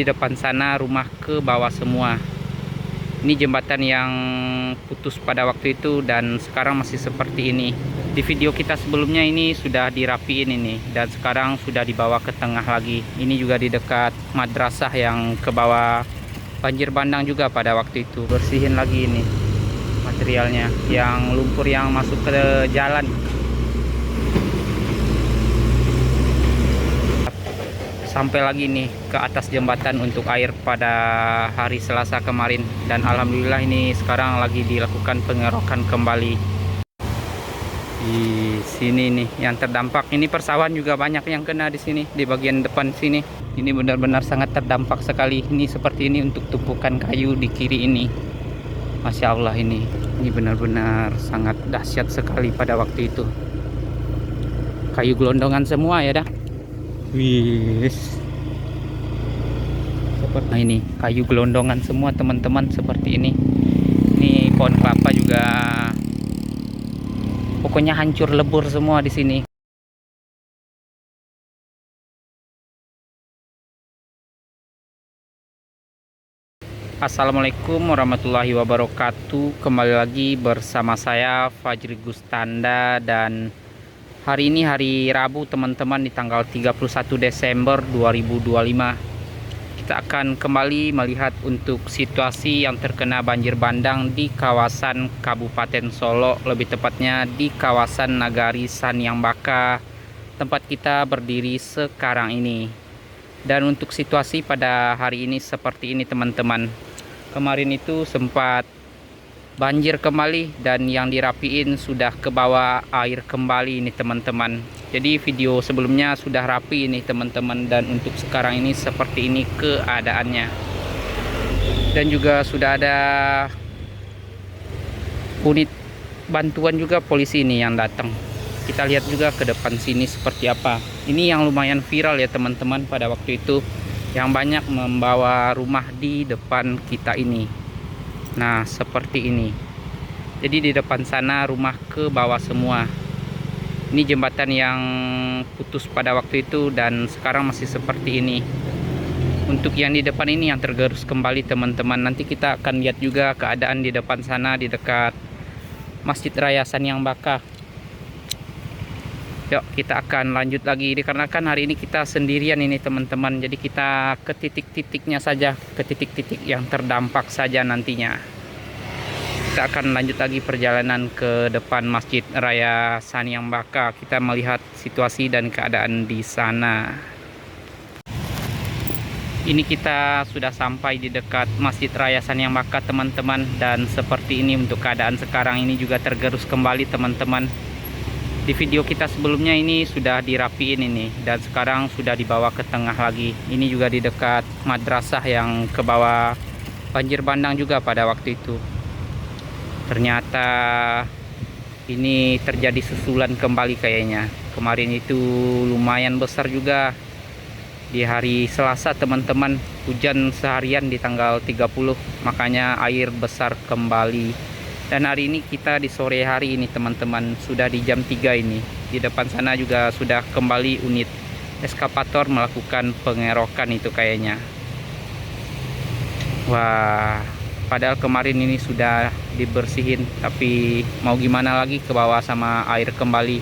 Di depan sana rumah ke bawah semua. Ini jembatan yang putus pada waktu itu dan sekarang masih seperti ini. Di video kita sebelumnya ini sudah dirapiin ini dan sekarang sudah dibawa ke tengah lagi. Ini juga di dekat madrasah yang ke bawah banjir bandang juga pada waktu itu. Bersihin lagi ini materialnya, yang lumpur yang masuk ke jalan. Sampai lagi nih ke atas jembatan untuk air pada hari Selasa kemarin, dan alhamdulillah ini sekarang lagi dilakukan pengerokan kembali. Di sini nih yang terdampak, ini persawahan juga banyak yang kena di sini di bagian depan sini. Ini benar-benar sangat terdampak sekali. Ini seperti ini untuk tumpukan kayu di kiri ini. Masya Allah, ini benar-benar sangat dahsyat sekali pada waktu itu. Kayu gelondongan semua ya dah. Wis. Nah ini kayu gelondongan semua teman-teman, seperti ini. Ini pohon kelapa juga pokoknya hancur lebur semua di sini. Assalamualaikum warahmatullahi wabarakatuh. Kembali lagi bersama saya Fajri Gustanda, dan hari ini hari Rabu teman-teman, di tanggal 31 Desember 2025. Kita akan kembali melihat untuk situasi yang terkena banjir bandang di kawasan Kabupaten Solo, lebih tepatnya di kawasan Nagari Saniambaka, tempat kita berdiri sekarang ini. Dan untuk situasi pada hari ini seperti ini teman-teman. Kemarin itu sempat banjir kembali dan yang dirapiin sudah ke bawah air kembali ini teman-teman. Jadi video sebelumnya sudah rapi ini teman-teman, dan untuk sekarang ini seperti ini keadaannya. Dan juga sudah ada unit bantuan juga polisi ini yang datang. Kita lihat juga ke depan sini seperti apa. Ini yang lumayan viral ya teman-teman pada waktu itu, yang banyak membawa rumah di depan kita ini. Nah seperti ini. Jadi di depan sana rumah ke bawah semua. Ini jembatan yang putus pada waktu itu dan sekarang masih seperti ini. Untuk yang di depan ini yang tergerus kembali teman-teman. Nanti kita akan lihat juga keadaan di depan sana, di dekat Masjid Raya Saniambaka. Yuk kita akan lanjut lagi, dikarenakan hari ini kita sendirian ini teman-teman. Jadi kita ke titik-titiknya saja, ke titik-titik yang terdampak saja nantinya. Kita akan lanjut lagi perjalanan ke depan Masjid Raya Saniambaka. Kita melihat situasi dan keadaan di sana. Ini kita sudah sampai di dekat Masjid Raya Saniambaka teman-teman, dan seperti ini untuk keadaan sekarang. Ini juga tergerus kembali teman-teman. Di video kita sebelumnya ini sudah dirapiin ini dan sekarang sudah dibawa ke tengah lagi. Ini juga di dekat madrasah yang ke bawah banjir bandang juga pada waktu itu. Ternyata ini terjadi susulan kembali kayaknya. Kemarin itu lumayan besar juga di hari Selasa teman-teman. Hujan seharian di tanggal 30, makanya air besar kembali. Dan hari ini kita di sore hari ini teman-teman, sudah di jam 3 ini. Di depan sana juga sudah kembali unit eskavator melakukan pengerokan itu kayaknya. Wah, padahal kemarin ini sudah dibersihin, tapi mau gimana lagi, ke bawah sama air kembali.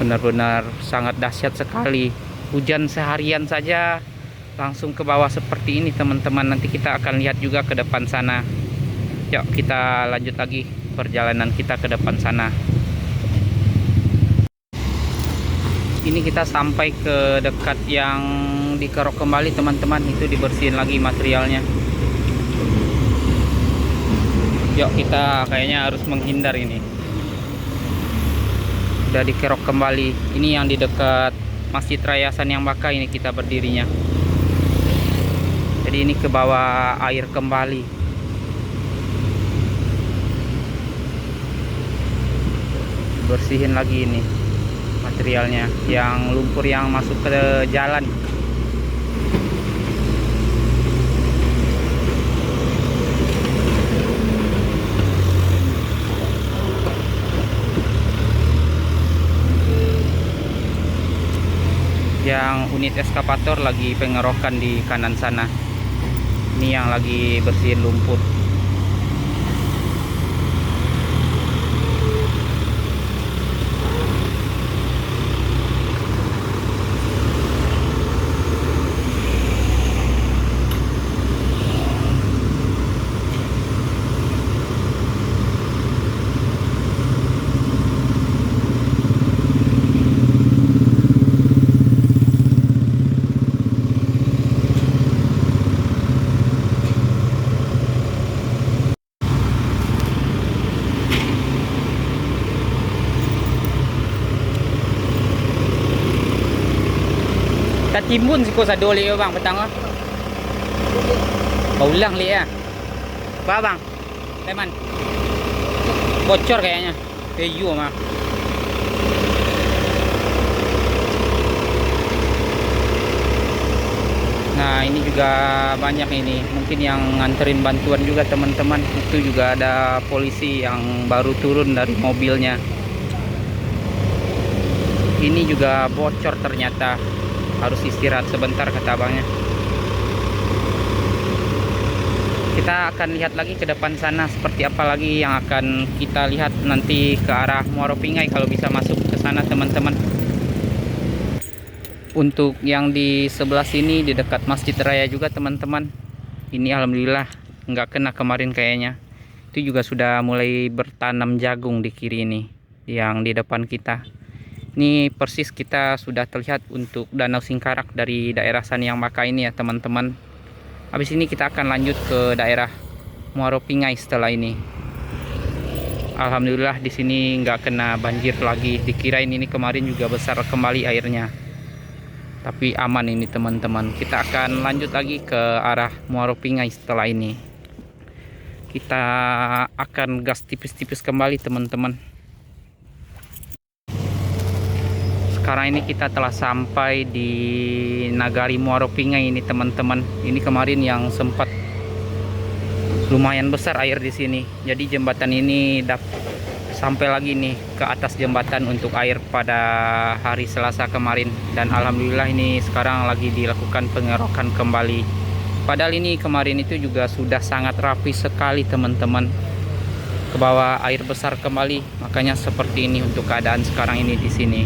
Benar-benar sangat dahsyat sekali. Hujan seharian saja langsung ke bawah seperti ini teman-teman. Nanti kita akan lihat juga ke depan sana. Yuk kita lanjut lagi perjalanan kita ke depan sana. Ini kita sampai ke dekat yang dikerok kembali teman-teman. Itu dibersihin lagi materialnya. Yuk kita kayaknya harus menghindar ini. Udah dikerok kembali. Ini yang di dekat Masjid Raya Saniambaka ini kita berdirinya. Jadi ini ke bawah air kembali. Bersihin lagi ini materialnya, yang lumpur yang masuk ke jalan. Yang unit eskavator lagi pengerokan di kanan sana. Ini yang lagi bersihin lumpur. Timbun sih kok sado li bang petang ah. Ulang li ya. Apa bang? Teman. Bocor kayaknya. Peyu mah. Nah, ini juga banyak ini. Mungkin yang nganterin bantuan juga teman-teman. Itu juga ada polisi yang baru turun dari mobilnya. Ini juga bocor ternyata. Harus istirahat sebentar kata abangnya. Kita akan lihat lagi ke depan sana seperti apa lagi yang akan kita lihat nanti ke arah Muaro Pingai kalau bisa masuk ke sana teman-teman. Untuk yang di sebelah sini di dekat Masjid Raya juga teman-teman. Ini alhamdulillah nggak kena kemarin kayaknya. Itu juga sudah mulai bertanam jagung di kiri ini yang di depan kita. Ini persis kita sudah terlihat untuk Danau Singkarak dari daerah Saniang Maka ini ya teman-teman. Habis ini kita akan lanjut ke daerah Muaro Pingai setelah ini. Alhamdulillah di sini nggak kena banjir lagi. Dikirain ini kemarin juga besar kembali airnya. Tapi aman ini teman-teman. Kita akan lanjut lagi ke arah Muaro Pingai setelah ini. Kita akan gas tipis-tipis kembali teman-teman. Sekarang ini kita telah sampai di Nagari Muaro Pingai ini teman-teman. Ini kemarin yang sempat lumayan besar air di sini. Jadi jembatan ini sampai lagi nih ke atas jembatan untuk air pada hari Selasa kemarin. Dan alhamdulillah ini sekarang lagi dilakukan pengerokan kembali. Padahal ini kemarin itu juga sudah sangat rapi sekali teman-teman. Ke bawah air besar kembali. Makanya seperti ini untuk keadaan sekarang ini di sini.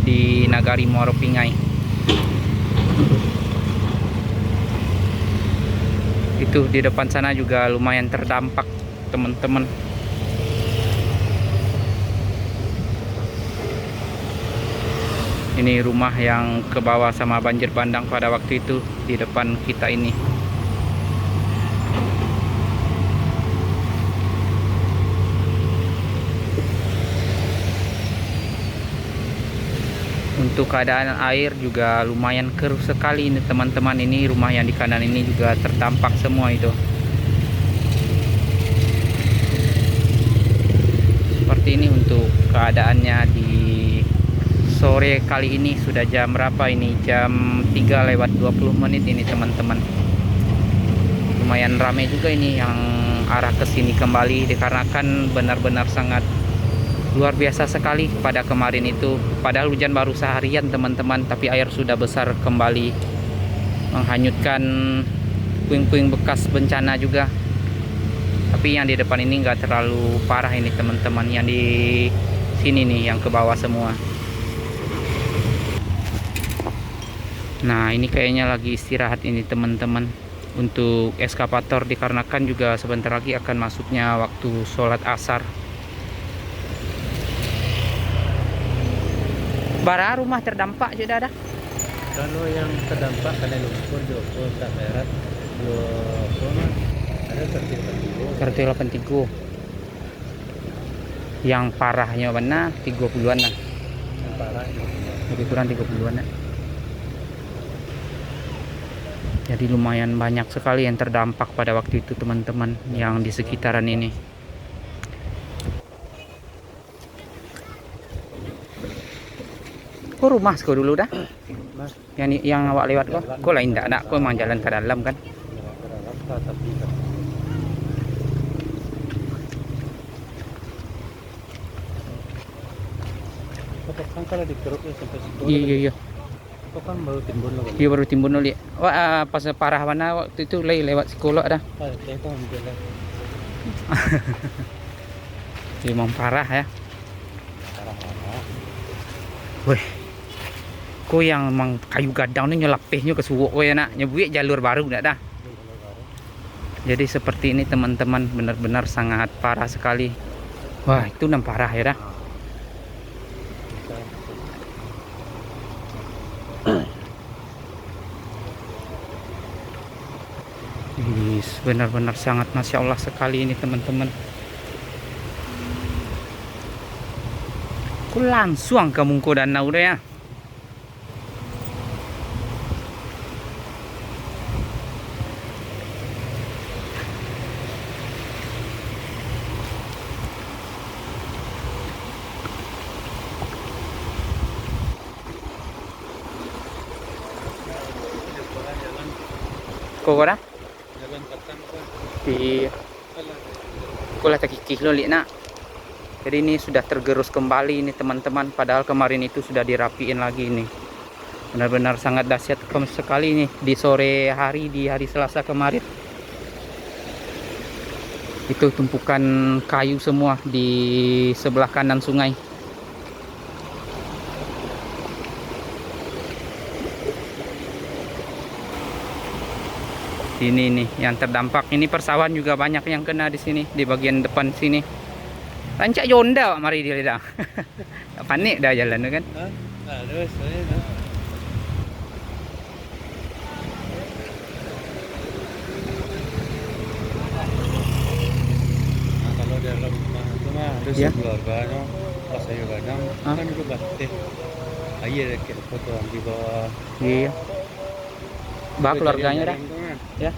Di Nagari Muaro Pingai. Itu di depan sana juga lumayan terdampak teman-teman. Ini rumah yang ke bawah sama banjir bandang pada waktu itu di depan kita ini. Untuk keadaan air juga lumayan keruh sekali ini teman-teman. Ini rumah yang di kanan ini juga terdampak semua itu. Seperti ini untuk keadaannya di sore kali ini. Sudah jam berapa ini? Jam 3:20 ini teman-teman. Lumayan ramai juga ini yang arah ke sini kembali dikarenakan benar-benar sangat luar biasa sekali pada kemarin itu. Padahal hujan baru seharian teman-teman, tapi air sudah besar kembali menghanyutkan puing-puing bekas bencana juga. Tapi yang di depan ini nggak terlalu parah ini teman-teman. Yang di sini nih yang ke bawah semua. Nah, ini kayaknya lagi istirahat ini teman-teman untuk eskavator dikarenakan juga sebentar lagi akan masuknya waktu sholat asar. Bara rumah terdampak sudah ada. Kalau yang terdampak karena lumpur, joko, tak berat, ada Kartil 83. Yang parahnya mana 30-an lah. Yang parah Lebih kurang 30-an lah. Jadi lumayan banyak sekali yang terdampak pada waktu itu teman-teman yang di sekitaran ini. Kok rumah kau dulu dah? Mas, Yang awak lewat kok lain tak ada, kok memang jalan ke dalam kan? Kalau dikeruk ya sampai situ. Iya. Itu kan baru timbun loh. Dia baru timbun uli. Wah, pas parah mana waktu itu lewat psikolog dah. Itu hampir lah. Memang parah ya. Parah-parah. Weh. Ko yang emang kayu gadang ni nyelapihnya ke suwok we nak nyebuik jalur baru dah dah. Jadi seperti ini teman-teman, benar-benar sangat parah sekali. Wah, itu nam parah ya dah. Benar-benar sangat Masya Allah sekali ini teman-teman. Ku langsung ke mungko danau deh ya. Kau dah? Jalan petang kan. Iya. Kulah tak kikih lo lihat nak. Jadi ini sudah tergerus kembali ini teman-teman. Padahal kemarin itu sudah dirapiin lagi ini. Benar-benar sangat dahsyat sekali nih di sore hari, di hari Selasa kemarin. Itu tumpukan kayu semua di sebelah kanan sungai. Ini nih yang terdampak. Ini persawahan juga banyak yang kena di sini, di bagian depan sini. Rancak Yonda mari dia dah. Panik dah jalan tu kan. Terus nah. Kalau dalam rumah itu mah ada Ya. keluarganya pas saya kadang kan itu batik. Ayah dekat foto di bawah. Iya. Bah keluarganya dah. Ya.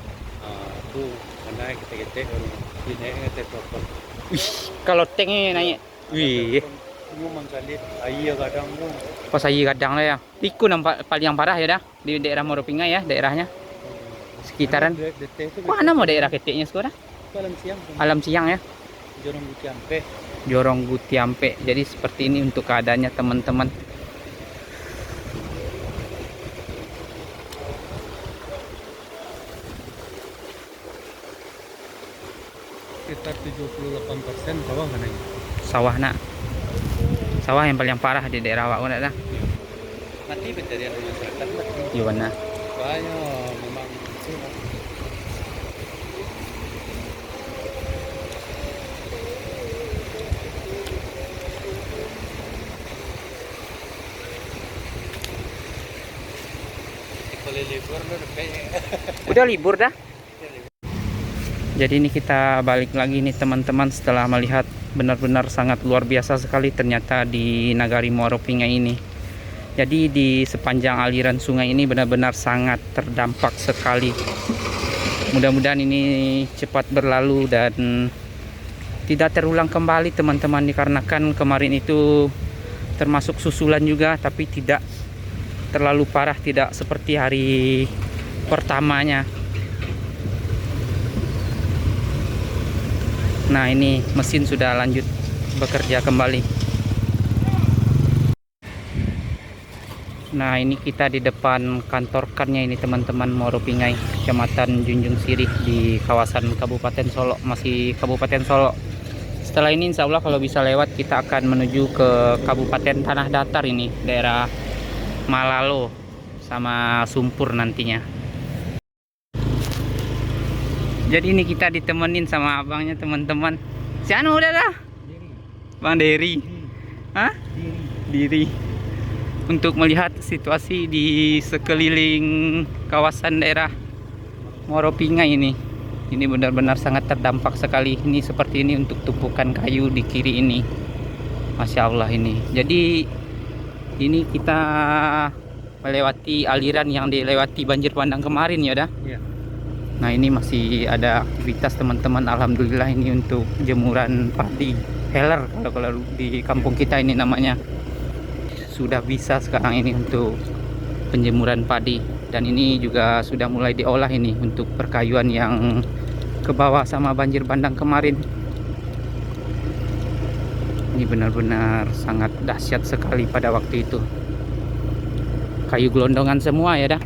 Tuh, karena kita ini kita proper. Wih, kalau tanknya naik. Wih. Memang kali ayah kadang tuh. Pas ayi kadang lah ya. Iku nampak paling yang parah ya dah di daerah Moropingai ya, daerahnya. Sekitaran. Mana mau daerah ketiknya sekarang? Alam siang. Alam siang ya. Jorong Gutiampe. Jorong Gutiampe. Jadi seperti ini untuk keadaannya teman-teman. Sekitar 78% sawah kan ini. Sawah nak. Sawah yang paling parah di daerah awak nak dah. Nanti pencarian masyarakat lah. Di mana? Banyak memang kalau libur lu kayaknya. Udah libur dah. Jadi ini kita balik lagi nih teman-teman setelah melihat benar-benar sangat luar biasa sekali ternyata di Nagari Moropingai ini. Jadi di sepanjang aliran sungai ini benar-benar sangat terdampak sekali. Mudah-mudahan ini cepat berlalu dan tidak terulang kembali teman-teman, dikarenakan kemarin itu termasuk susulan juga tapi tidak terlalu parah, tidak seperti hari pertamanya. Nah ini mesin sudah lanjut bekerja kembali. Nah ini kita di depan kantor kannya ini teman-teman, Moropingai, Kecamatan Junjung Sirih di kawasan Kabupaten Solok, masih Kabupaten Solok. Setelah ini insya Allah kalau bisa lewat kita akan menuju ke Kabupaten Tanah Datar ini, daerah Malalo sama Sumpur nantinya. Jadi ini kita ditemenin sama abangnya teman-teman. Si Anu udah dah? Bang Dery. Hah? Diri. Untuk melihat situasi di sekeliling kawasan daerah Moropingai ini. Ini benar-benar sangat terdampak sekali. Ini seperti ini untuk tumpukan kayu di kiri ini. Masya Allah ini. Jadi ini kita melewati aliran yang dilewati banjir bandang kemarin ya dah. Iya. Nah ini masih ada aktivitas teman-teman. Alhamdulillah ini untuk jemuran padi heller kalau di kampung kita ini namanya. Sudah bisa sekarang ini untuk penjemuran padi. Dan ini juga sudah mulai diolah ini untuk perkayuan yang ke bawah sama banjir bandang kemarin. Ini benar-benar sangat dahsyat sekali pada waktu itu. kayu gelondongan semua ya dah.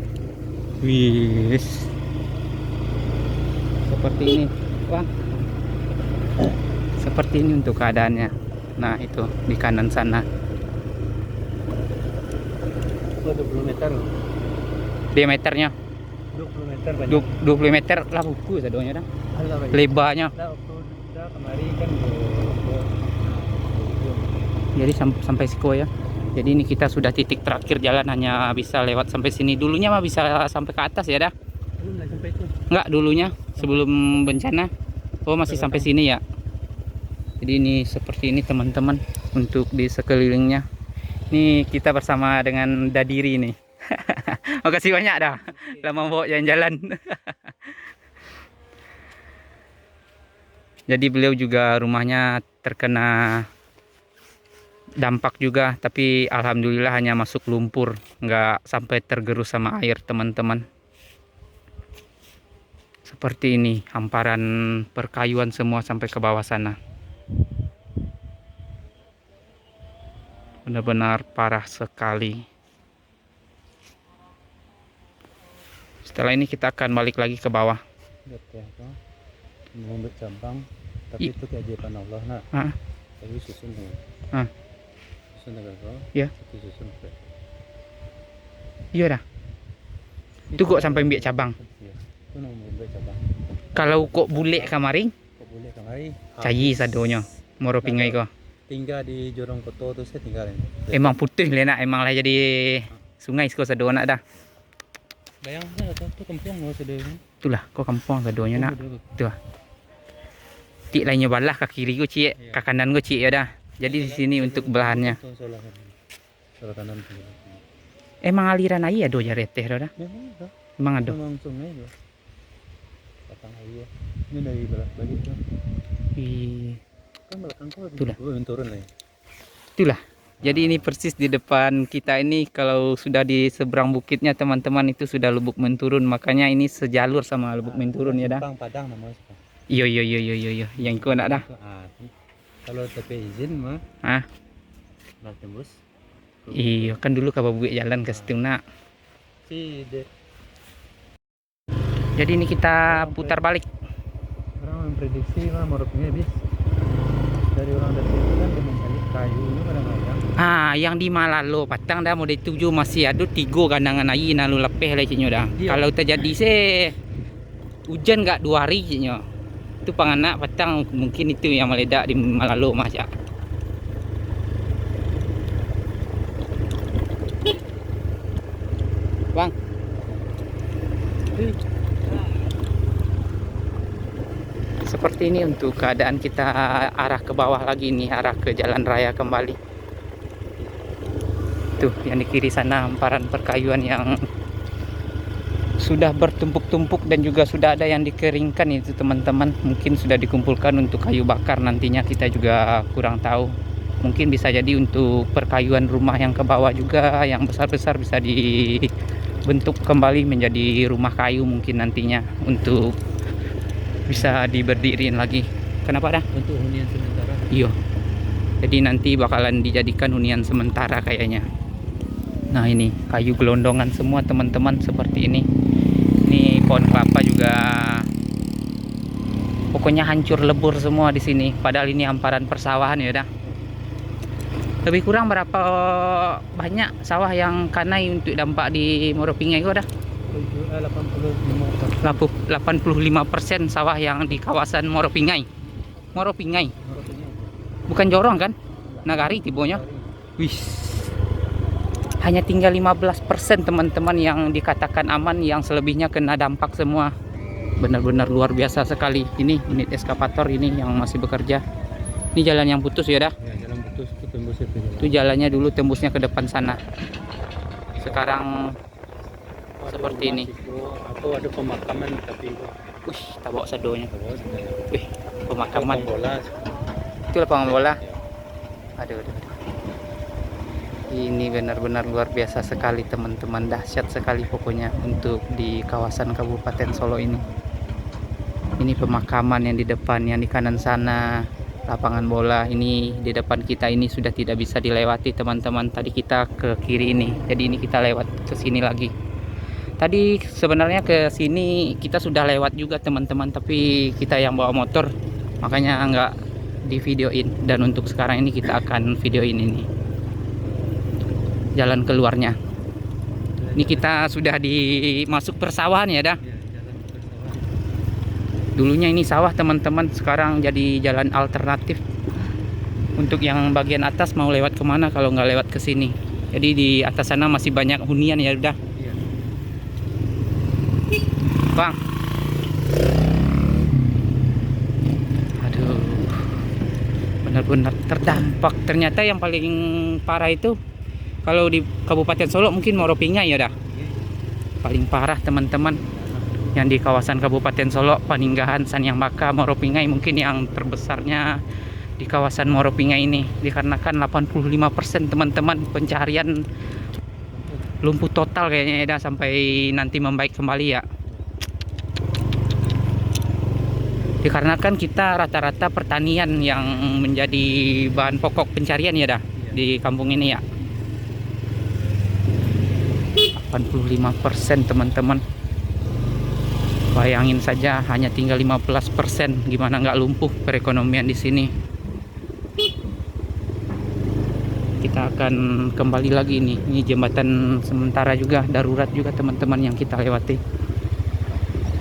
Wis. Seperti ini, Bang. Seperti ini untuk keadaannya. Nah, itu di kanan sana. 20 meter. Diameternya 20 meter banyak. 20 meter lah buku sadonya dah. Alah, banyak. Lebarnya. Nah, waktu dah kemari kan Jadi sampai Siko ya. Jadi ini kita sudah titik terakhir, jalan hanya bisa lewat sampai sini. Dulunya mah bisa sampai ke atas ya dah. belum lah sampai itu. Enggak, dulunya sebelum bencana. Oh, masih sampai sini ya. Jadi ini seperti ini teman-teman untuk di sekelilingnya. Ini kita bersama dengan Dadiri nih. Makasih banyak dah. Lama bawa jalan-jalan. Jadi beliau juga rumahnya terkena dampak juga, tapi alhamdulillah hanya masuk lumpur, nggak sampai tergerus sama air teman-teman. Seperti ini hamparan perkayuan semua sampai ke bawah sana. Benar-benar parah sekali. Setelah ini kita akan balik lagi ke bawah. Lihat ya, mau bercabang, tapi itu keajaiban Allah nak. Tapi susun nih. Susun agak kau. Ya. Itu susun. Iya dah. Itu kok sampai ambil cabang. Iya. Itu mau bercabang. Kalau kok bule kamaring, Kok boleh kemari? cayi sadonya. Moro pingai kok. Tinggal di Jorong Koto tuh saya tinggalin. Emang putih lenak, emang lah jadi sungai siko sado nak dah. Bayangnya tuh kampung mau sedih. Itulah kok kampung sadonya nak. Tuh. Cik lainnya balah ke kiri gue cik, ke kanan gue cik ya dah. Jadi di sini untuk belahannya. Salah kanan. Emang aliran air ada ya reteh dah. Emang ada. Memang sungai tuh. Pasang air. Ini dari balik tuh. Kan belakang kau. Itulah. Turun lah. Itulah. Jadi ini persis di depan kita ini, kalau sudah di seberang bukitnya teman-teman itu sudah Lubuk Menturun, makanya ini sejalur sama Lubuk Menturun ya dah. Padang namanya. Iya. Yang kau nak dah. Kalau tapi izin mah. Nak tembus. Iya, kan dulu kalau buat jalan ke situ nak. Jadi ini kita putar balik. Orang memprediksi mah moroknya habis. Dari orang dari itu kan dia mencari kayu ini kadang-kadang. Yang di Malalo Patang dah mau dituju masih ada 3 gandangan air lalu lepeh lah cinyo dah. Iya. Kalau terjadi hujan enggak 2 hari cinyo. Itu panganak Patang mungkin itu yang meledak di Malalo mas ya. Bang. Seperti ini untuk keadaan kita arah ke bawah lagi nih, arah ke jalan raya kembali. Tuh yang di kiri sana hamparan perkayuan yang sudah bertumpuk-tumpuk dan juga sudah ada yang dikeringkan itu teman-teman. Mungkin sudah dikumpulkan untuk kayu bakar nantinya, kita juga kurang tahu. Mungkin bisa jadi untuk perkayuan rumah yang ke bawah juga, yang besar-besar bisa dibentuk kembali menjadi rumah kayu mungkin nantinya untuk bisa diberdiriin lagi. Kenapa dah? Untuk hunian sementara. Iya. Jadi nanti bakalan dijadikan hunian sementara kayaknya. Nah ini kayu gelondongan semua teman-teman seperti ini. Ini pohon kelapa juga pokoknya hancur lebur semua di sini. Padahal ini hamparan persawahan ya dah. Lebih kurang berapa banyak sawah yang kanai untuk dampak di Moropingai kok dah? 85% sawah yang di kawasan Moropingai. Bukan Jorong kan? Nagari tibonya. Wih. Hanya tinggal 15% teman-teman yang dikatakan aman, yang selebihnya kena dampak semua. Benar-benar luar biasa sekali. Ini unit eskavator ini yang masih bekerja. Ini jalan yang putus ya dah. Ya, jalan putus itu tembus itu. Itu jalannya dulu tembusnya ke depan sana. Sekarang seperti ini. Atau ada pemakaman tapi Wih, tak bawa sadonya. Wih, pemakaman pemakaman. bola. Itu lapangan bola. Aduh. Ini benar-benar luar biasa sekali teman-teman, dahsyat sekali pokoknya untuk di kawasan Kabupaten Solo ini. Ini pemakaman yang di depan, yang di kanan sana lapangan bola. Ini di depan kita ini sudah tidak bisa dilewati teman-teman. Tadi kita ke kiri ini, jadi ini kita lewat ke sini lagi. Tadi sebenarnya ke sini kita sudah lewat juga teman-teman, tapi kita yang bawa motor makanya nggak di videoin. Dan untuk sekarang ini kita akan videoin ini jalan keluarnya. Ini kita sudah masuk persawahan ya dah. Dulunya ini sawah teman-teman, sekarang jadi jalan alternatif. Untuk yang bagian atas mau lewat kemana kalau nggak lewat ke sini. Jadi di atas sana masih banyak hunian ya udah. Bang, aduh, benar-benar terdampak. Ternyata yang paling parah itu kalau di Kabupaten Solo mungkin Moropingai ya dah. Paling parah teman-teman. Yang di kawasan Kabupaten Solo, Paninggahan, Sanyang Baka, Moropingai mungkin yang terbesarnya di kawasan Moropingai ini, dikarenakan 85% teman-teman pencarian lumpuh total kayaknya ya sampai nanti membaik kembali ya. Dikarenakan kita rata-rata pertanian yang menjadi bahan pokok pencarian ya dah di kampung ini ya. 85% teman-teman. Bayangin saja hanya tinggal 15%, gimana nggak lumpuh perekonomian di sini. Kita akan kembali lagi nih. Ini jembatan sementara juga, darurat juga teman-teman yang kita lewati.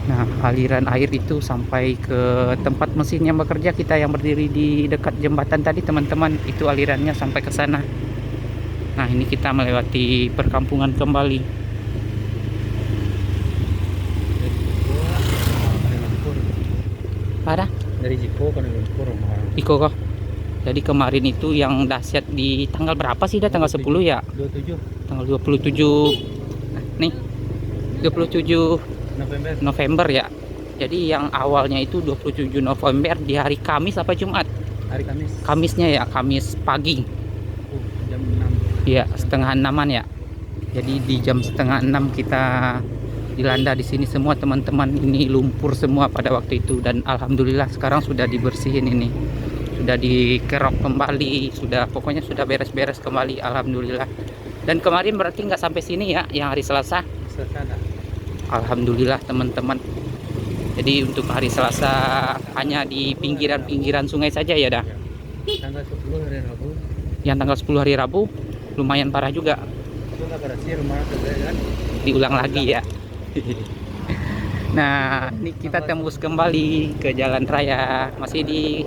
Nah, aliran air itu sampai ke tempat mesin yang bekerja, kita yang berdiri di dekat jembatan tadi teman-teman, itu alirannya sampai ke sana. Nah, ini kita melewati perkampungan kembali. Parah Dari Jiko ke Lumpur Iko kok. Jadi kemarin itu yang dahsyat di tanggal berapa sih dah? Tanggal 10 ya? 27 Tanggal 27 nih 27 November ya. Jadi yang awalnya itu 27 November di hari Kamis apa Jumat? hari Kamis. Kamisnya ya, Kamis pagi. Jam 6. Iya, setengah 6-an ya. Jadi di jam setengah 6 kita dilanda di sini semua teman-teman. Ini lumpur semua pada waktu itu, dan alhamdulillah sekarang sudah dibersihin ini. Sudah dikerok kembali, sudah pokoknya sudah beres-beres kembali alhamdulillah. Dan kemarin berarti nggak sampai sini ya, yang hari Selasa. Alhamdulillah teman-teman. Jadi untuk hari Selasa hanya di pinggiran-pinggiran sungai saja ya dah. Tanggal 10 hari Rabu. Yang tanggal 10 hari Rabu lumayan parah juga. Itu nggak berarti rumah kan? Diulang lagi ya. Nah, ini kita tembus kembali ke jalan raya. Masih di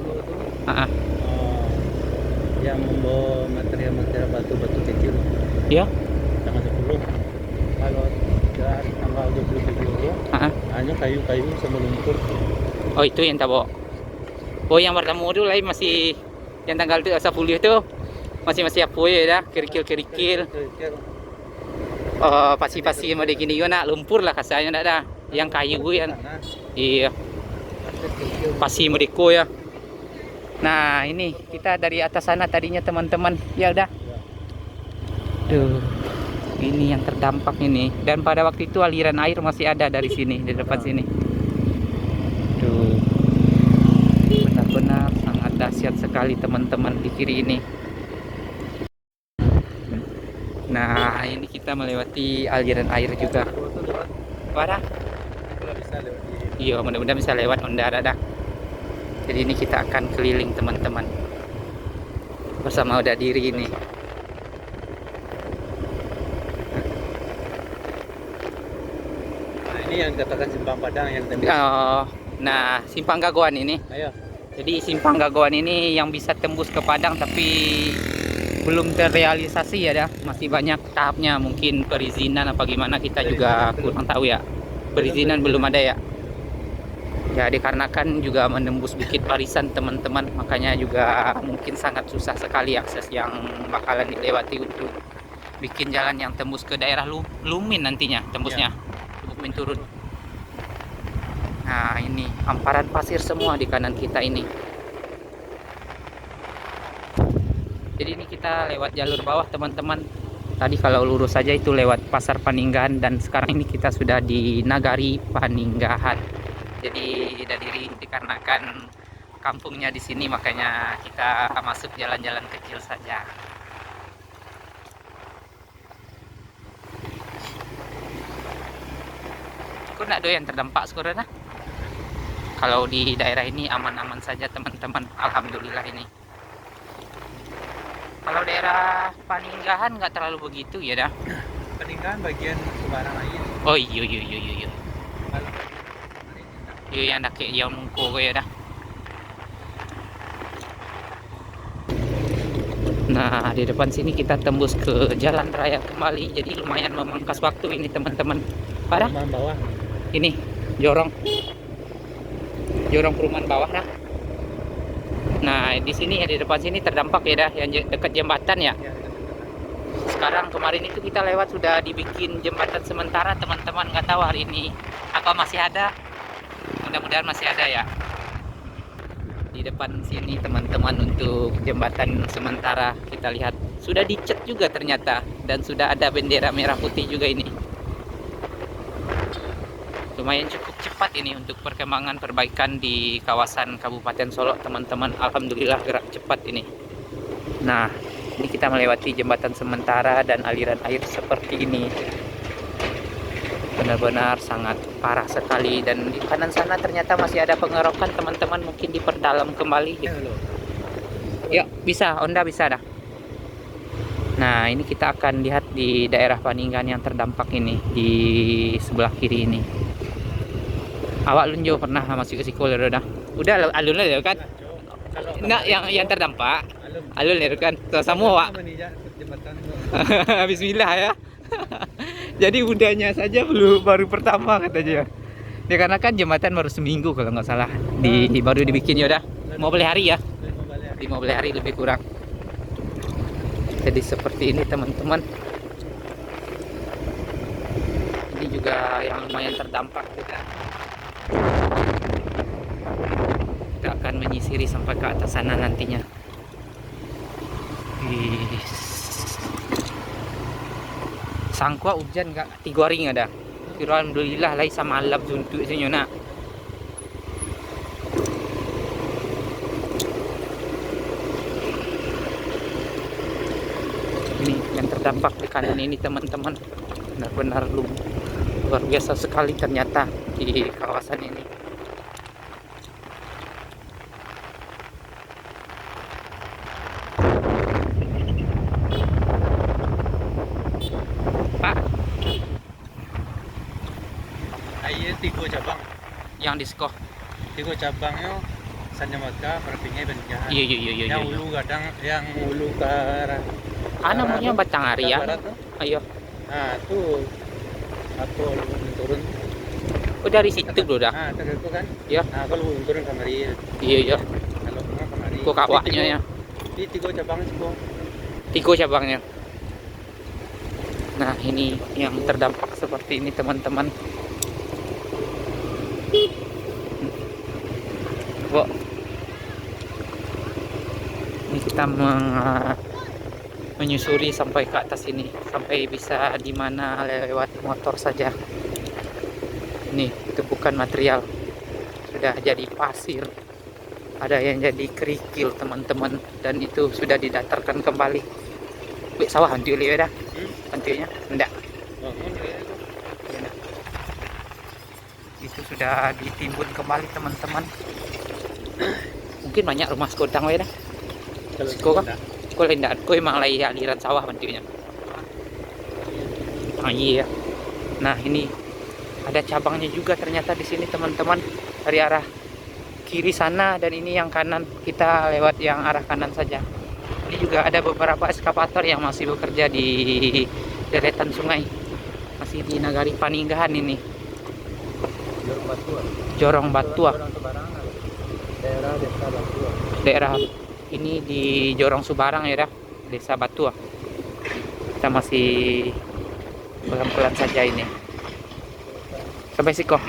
yang membawa material-material batu-batu kecil ya. tanggal 10. Kalau tanggal 27 hanya kayu-kayu sama lumpur. Oh, itu yang tabo. Oh, yang bertemu dulu lagi masih yang tanggal 10 itu masih apa ya dah, kerikil-kerikil. Pasti mau digini juga nak lumpur lah kasarnya nak dah. Yang kayu yang iya pasti mau diko ya. Nah, ini kita dari atas sana tadinya teman-teman. Ya udah. Duh. Ini yang terdampak ini. Dan pada waktu itu aliran air masih ada dari sini, di depan sini. Duh. Benar-benar sangat dahsyat sekali teman-teman di kiri ini. Nah, ini kita melewati aliran air juga. Parah. Iya, mudah-mudahan bisa lewat Ondara dah. Jadi ini kita akan keliling teman-teman bersama Udah Diri ini. Nah, ini yang dikatakan simpang Padang yang tembus. Nah, simpang Gagoan ini. Ayo. Jadi simpang Gagoan ini yang bisa tembus ke Padang, tapi belum terrealisasi ya dah. Masih banyak tahapnya, mungkin perizinan apa gimana kita juga kurang tahu ya. Perizinan belum ada ya. Ya, dikarenakan juga menembus Bukit Barisan teman-teman, makanya juga mungkin sangat susah sekali akses yang bakalan dilewati untuk bikin jalan yang tembus ke daerah Lumin nantinya tembusnya. Lumin turun. Nah, ini hamparan pasir semua di kanan kita ini. Jadi ini kita lewat jalur bawah teman-teman. Tadi kalau lurus saja itu lewat Pasar Paninggahan, dan sekarang ini kita sudah di Nagari Paninggahan. Jadi dari diri dikarenakan kampungnya di sini, makanya kita masuk jalan-jalan kecil saja. Kok nggak doyan terdampak sekarang? Kalau di daerah ini aman-aman saja teman-teman, alhamdulillah ini. Kalau daerah Paninggahan nggak terlalu begitu ya dah. Peninggahan bagian Sebarang lagi. Oh iya iya iya iya. Iya yang dah kayak yang mungko ya dah. Nah di depan sini kita tembus ke jalan raya kembali, jadi lumayan memangkas waktu ini teman-teman. Pada Perumahan bawah. ini jorong perumahan bawah dah. Nah di sini ya, di depan sini terdampak ya dah, yang dekat jembatan ya. Sekarang kemarin itu kita lewat sudah dibikin jembatan sementara teman-teman, nggak tahu hari ini apa masih ada. Mudah-mudahan masih ada ya. Di depan sini teman-teman untuk jembatan sementara kita lihat sudah dicat juga ternyata, dan sudah ada bendera merah putih juga ini. Lumayan cukup cepat ini untuk perkembangan perbaikan di kawasan Kabupaten Solok teman-teman, alhamdulillah gerak cepat ini. Nah ini kita melewati jembatan sementara dan aliran air seperti ini benar-benar sangat parah sekali, dan di kanan sana ternyata masih ada pengerokan teman-teman, mungkin diperdalam kembali gitu. Yuk bisa, Onda bisa dah. Nah ini kita akan lihat di daerah Paninggahan yang terdampak ini di sebelah kiri ini. Awak lunjo pernah masuk ke sekolah udah alun ya kan? Enggak, yang terdampak alun ya kan? Semua Wak. Bismillah ya. Jadi udahnya saja baru pertama katanya. Ya karena kan jembatan baru seminggu kalau nggak salah baru dibikin ya udah. 15 hari ya. 15 hari lebih kurang. Jadi seperti ini teman-teman. Ini juga yang lumayan terdampak juga. Kita akan menyisiri sampai ke atas sana nantinya. Sangkua hujan nggak 3 hari nggak ada. Alhamdulillah lai sama malam suntuk sini nak. Ini yang terdampak di kanan ini teman-teman, benar-benar luar biasa sekali ternyata di kawasan ini. Pak, Ayo 3 cabang. yang di Sekoh. 3 cabangnya Sanjamaka, Perpingai, Penjahat. Iya. Yang hulu kadang, yang hulu ke arah Namanya Batangari ya. barat tuh. Ayo. Nah tuh aku turun. Oh dari situ bro dah. Nah itu kan. Ya. Nah kalau turun kamari. Iya. Kalau kamari. Kok kawaknya ya. Di 3 cabang sih. 3 cabangnya. Nah ini yang terdampak seperti ini teman-teman. Kok ini kita menyusuri sampai ke atas ini, sampai bisa di mana lewat motor saja. Ini itu bukan material, sudah jadi pasir, ada yang jadi kerikil teman-teman, dan itu sudah didatarkan kembali. Wih, sawah hantu lihat dah. Hantunya enggak. Itu sudah ditimbun kembali teman-teman. Mungkin banyak rumah sekodang dah. Sekolah kok lendak, kok emang lagi aliran sawah bentuknya. Iya. Nah ini ada cabangnya juga ternyata di sini teman-teman, dari arah kiri sana, dan ini yang kanan, kita lewat yang arah kanan saja. Ini juga ada beberapa eskavator yang masih bekerja di deretan sungai, masih di Nagari Paninggahan ini. Jorong Batua. Daerah Desa Batua. Daerah ini di Jorong Subarang ya dah, Desa Batua. Kita masih pelan-pelan saja ini sampai Sikoh.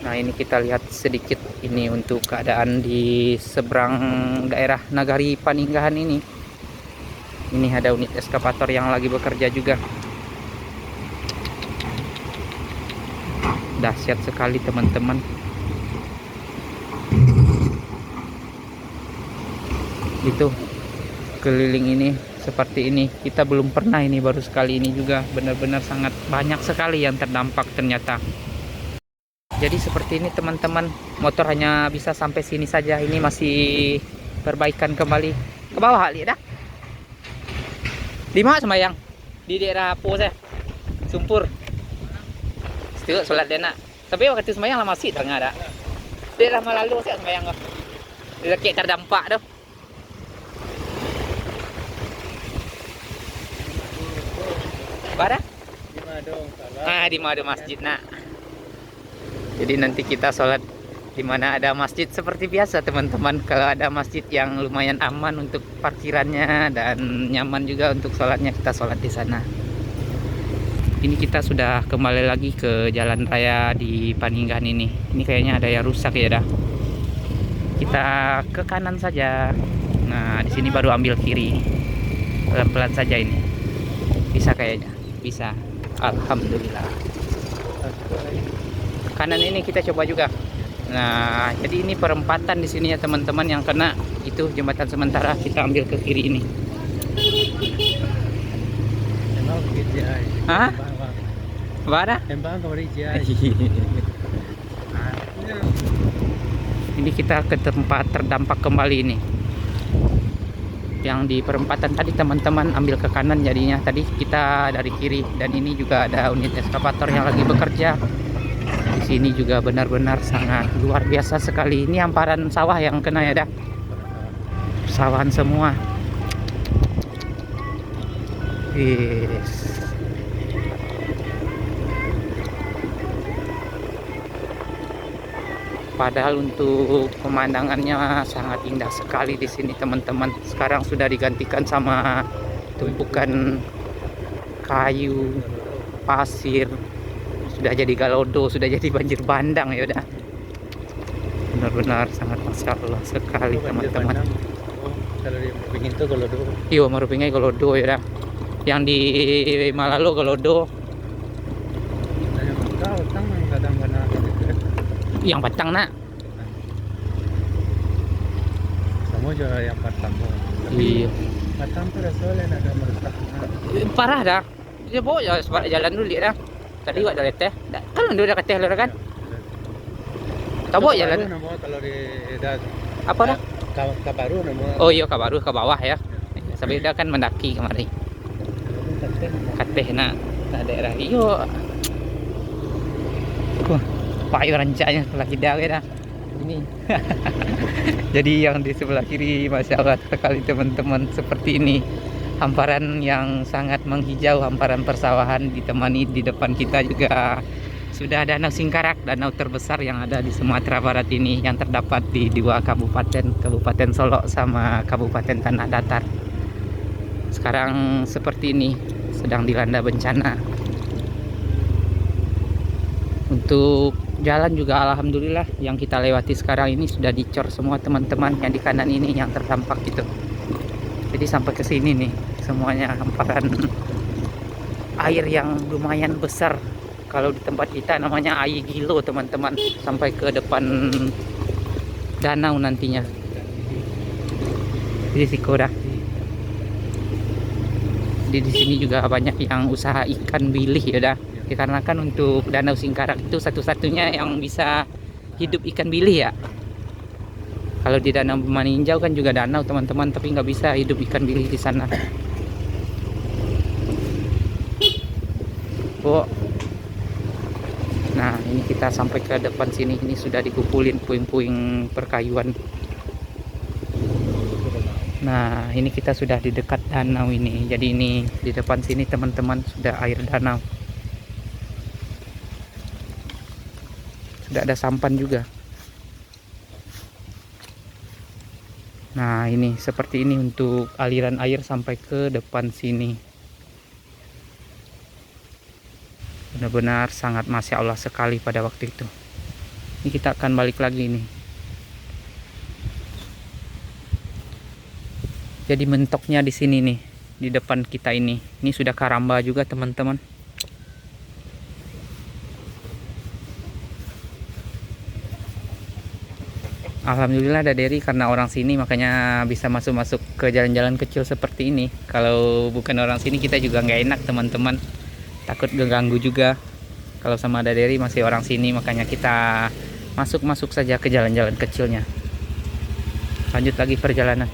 Nah ini kita lihat sedikit ini untuk keadaan di seberang daerah Nagari Paninggahan ini. Ini ada unit eskavator yang lagi bekerja juga. Dahsyat sekali teman-teman. Itu keliling ini seperti ini. Kita belum pernah, ini baru sekali ini juga. Benar-benar sangat banyak sekali yang terdampak ternyata. Jadi seperti ini teman-teman, motor hanya bisa sampai sini saja. Ini masih perbaikan kembali. Ke bawah lihat dah. Di mana sembahyang? Di daerah Pos Sumpur. Situ sholat dia nak. Tapi waktu sembahyang lah masih ternyata ada. Daerah Malalu sih sembahyang kok. Dekat terdampak tuh. Bara? Di mana ada masjid nak. Jadi nanti kita sholat di mana ada masjid seperti biasa teman-teman. Kalau ada masjid yang lumayan aman untuk parkirannya dan nyaman juga untuk sholatnya, kita sholat di sana. Ini kita sudah kembali lagi ke jalan raya di Paninggan ini. Ini kayaknya ada yang rusak ya dah. Kita ke kanan saja. Nah di sini baru ambil kiri. Pelan-pelan saja ini. Bisa kayaknya. Bisa. Alhamdulillah. Kanan ini kita coba juga. Nah, jadi ini perempatan di sini ya teman-teman, yang kena itu jembatan sementara. Kita ambil ke kiri ini. Hah? Mana? Ini kita ke tempat terdampak kembali ini. Yang di perempatan tadi teman-teman ambil ke kanan, jadinya tadi kita dari kiri. Dan ini juga ada unit eskavator yang lagi bekerja. Di sini juga benar-benar sangat luar biasa sekali. Ini hamparan sawah yang kena ya dah. Sawahan semua. Yes. Padahal untuk pemandangannya sangat indah sekali di sini teman-teman. Sekarang sudah digantikan sama tumpukan kayu, pasir. Sudah jadi galodo, sudah jadi banjir bandang ya udah. Benar-benar sangat masya Allah sekali teman-teman. Kalau di Maruping itu galodo. Iya, Marupingnya galodo ya udah. Yang di Malalu galodo. Yang Batang nak. Semua juga yang Batang. Iya. Batang tuh soalnya ada merusak. Parah dah. Dia bawa ya sebab jalan dulu dia dah. Tadi wak dah leteh. Kan udah keteh lu kan? Tahu jalan. Kalau di Apa dah? Kabaru nama. Oh iya, Kabaru ke bawah ya. Sampai dia kan mendaki kemari. Keteh nak daerah iyo. Pakai rancanya sebelah kiri dah. Ini. Jadi yang di sebelah kiri masya Allah sekali teman-teman, seperti ini. Hamparan yang sangat menghijau, hamparan persawahan, ditemani di depan kita juga sudah Danau Singkarak, danau terbesar yang ada di Sumatera Barat ini, yang terdapat di dua kabupaten, Kabupaten Solok sama Kabupaten Tanah Datar. Sekarang seperti ini, sedang dilanda bencana. Untuk jalan juga alhamdulillah yang kita lewati sekarang ini sudah dicor semua teman-teman, yang di kanan ini yang terdampak gitu. Jadi sampai ke sini nih semuanya hamparan air yang lumayan besar. Kalau di tempat kita namanya air gilo teman-teman, sampai ke depan danau nantinya. Risiko dah. Jadi di sini juga banyak yang usaha ikan bilih ya dah. Dikarenakan untuk Danau Singkarak itu satu-satunya yang bisa hidup ikan bilih ya. Kalau di Danau Maninjau kan juga danau teman-teman, tapi nggak bisa hidup ikan bilih di sana. Oh. Nah ini kita sampai ke depan sini, ini sudah dikumpulin puing-puing perkayuan. Nah ini kita sudah di dekat danau ini. Jadi ini di depan sini teman-teman sudah air danau. Sudah ada sampan juga. Nah ini seperti ini untuk aliran air sampai ke depan sini. Benar-benar sangat masya Allah sekali pada waktu itu. Ini kita akan balik lagi nih. Jadi mentoknya di sini nih, di depan kita ini. Ini sudah karamba juga teman-teman. Alhamdulillah ada Derry, karena orang sini makanya bisa masuk-masuk ke jalan-jalan kecil seperti ini. Kalau bukan orang sini kita juga nggak enak teman-teman, takut ganggu juga. Kalau sama ada Derry masih orang sini, makanya kita masuk-masuk saja ke jalan-jalan kecilnya. Lanjut lagi perjalanan.